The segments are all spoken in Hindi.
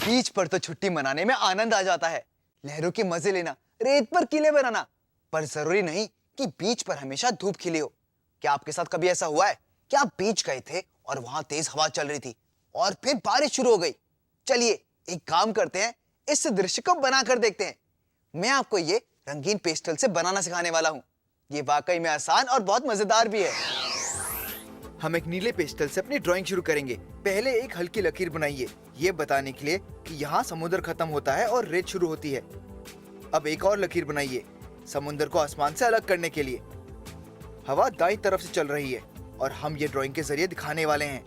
बीच पर तो छुट्टी मनाने में आनंद आ जाता है, लहरों के मजे लेना, रेत पर किले बनाना, पर जरूरी नहीं कि बीच पर हमेशा धूप खिली हो। क्या आपके साथ कभी ऐसा हुआ है कि आप बीच गए थे और वहां तेज हवा चल रही थी और फिर बारिश शुरू हो गई? चलिए एक काम करते हैं, इस दृश्य को बनाकर देखते हैं। मैं आपको ये रंगीन पेस्टल से बनाना सिखाने वाला हूँ। ये वाकई में आसान और बहुत मजेदार भी है। हम एक नीले पेस्टल से अपनी ड्राइंग शुरू करेंगे। पहले एक हल्की लकीर बनाइए, ये बताने के लिए कि यहाँ समुद्र खत्म होता है और रेत शुरू होती है। अब एक और लकीर बनाइए, समुद्र को आसमान से अलग करने के लिए। हवा दाईं तरफ से चल रही है और हम ये ड्राइंग के जरिए दिखाने वाले हैं।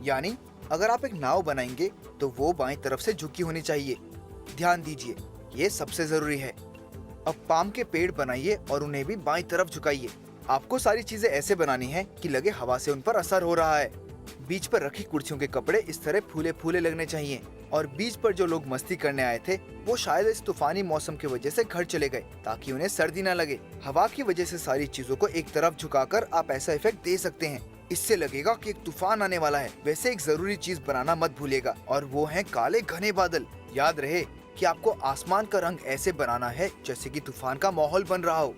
यानी अगर आप एक नाव बनाएंगे तो वो बाईं तरफ से झुकी होनी चाहिए। ध्यान दीजिए, ये सबसे जरूरी है। अब पाम के पेड़ बनाइए और उन्हें भी बाईं तरफ झुकाइए। आपको सारी चीजें ऐसे बनानी है कि लगे हवा से उन पर असर हो रहा है। बीच पर रखी कुर्सियों के कपड़े इस तरह फूले फूले लगने चाहिए और बीच पर जो लोग मस्ती करने आए थे वो शायद इस तूफानी मौसम की वजह से घर चले गए ताकि उन्हें सर्दी न लगे। हवा की वजह से सारी चीजों को एक तरफ झुकाकर आप ऐसा इफेक्ट दे सकते हैं, इससे लगेगा कि एक तूफान आने वाला है। वैसे एक जरूरी चीज बनाना मत भूलिएगा और वो है काले घने बादल। याद रहे कि आपको आसमान का रंग ऐसे बनाना है जैसे कि तूफान का माहौल बन रहा हो।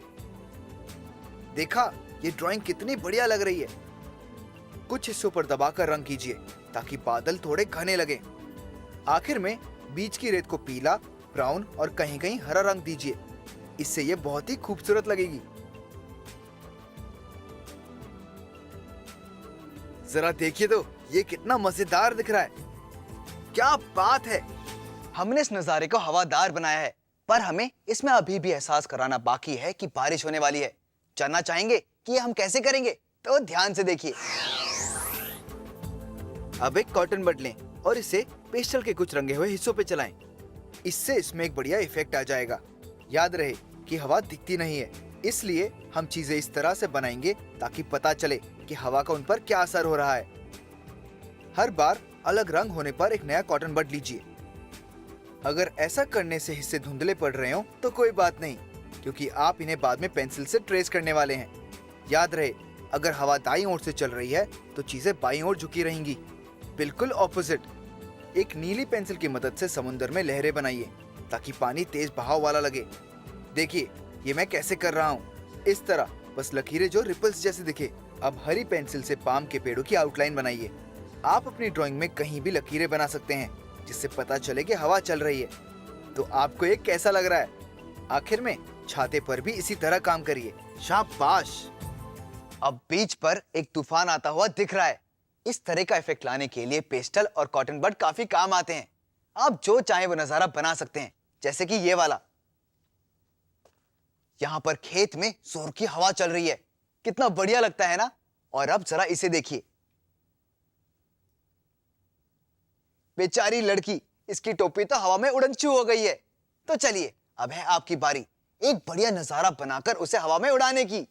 देखा, ये ड्राइंग कितनी बढ़िया लग रही है। कुछ हिस्सों पर दबाकर रंग कीजिए ताकि बादल थोड़े घने लगे। आखिर में बीच की रेत को पीला, ब्राउन और कहीं कहीं हरा रंग दीजिए, इससे ये बहुत ही खूबसूरत लगेगी। जरा देखिए तो, ये कितना मजेदार दिख रहा है। क्या बात है! हमने इस नजारे को हवादार बनाया है, पर हमें इसमें अभी भी एहसास कराना बाकी है कि बारिश होने वाली है। जानना चाहेंगे कि ये हम कैसे करेंगे? तो ध्यान से देखिए। अब एक कॉटन बड लें और इसे पेस्टल के कुछ रंगे हुए हिस्सों पे चलाएं। इससे इसमें एक बढ़िया इफेक्ट आ जाएगा। याद रहे कि हवा दिखती नहीं है, इसलिए हम चीजें इस तरह से बनाएंगे ताकि पता चले कि हवा का उन पर क्या असर हो रहा है। हर बार अलग रंग होने पर एक नया कॉटन बड लीजिए। अगर ऐसा करने से हिस्से धुंधले पड़ रहे हो तो कोई बात नहीं, क्योंकि आप इन्हें बाद में पेंसिल से ट्रेस करने वाले हैं। याद रहे, अगर हवा दाईं ओर से चल रही है तो चीजें बाईं ओर झुकी रहेंगी। बिल्कुल ऑपोजिट। एक नीली पेंसिल की मदद से समुद्र में लहरें बनाइए ताकि पानी तेज बहाव वाला लगे। देखिए ये मैं कैसे कर रहा हूँ, इस तरह, बस लकीरें जो रिपल्स जैसे दिखे। अब हरी पेंसिल से पाम के पेड़ों की आउटलाइन बनाइए। आप अपनी ड्राइंग में कहीं भी लकीरें बना सकते हैं जिससे पता चले कि हवा चल रही है। तो आपको ये कैसा लग रहा है? आखिर में छाते पर भी इसी तरह काम करिए। शाबाश! अब बीच पर एक तूफान आता हुआ दिख रहा है। इस तरह का इफेक्ट लाने के लिए पेस्टल और कॉटन बड काफी काम आते हैं। आप जो चाहे वो नजारा बना सकते हैं, जैसे कि ये वाला। यहाँ पर खेत में जोर की हवा चल रही है, कितना बढ़िया लगता है ना? और अब जरा इसे देखिए, बेचारी लड़की, इसकी टोपी तो हवा में उड़नछू हो गई है। तो चलिए अब है आपकी बारी एक बढ़िया नजारा बनाकर उसे हवा में उड़ाने की।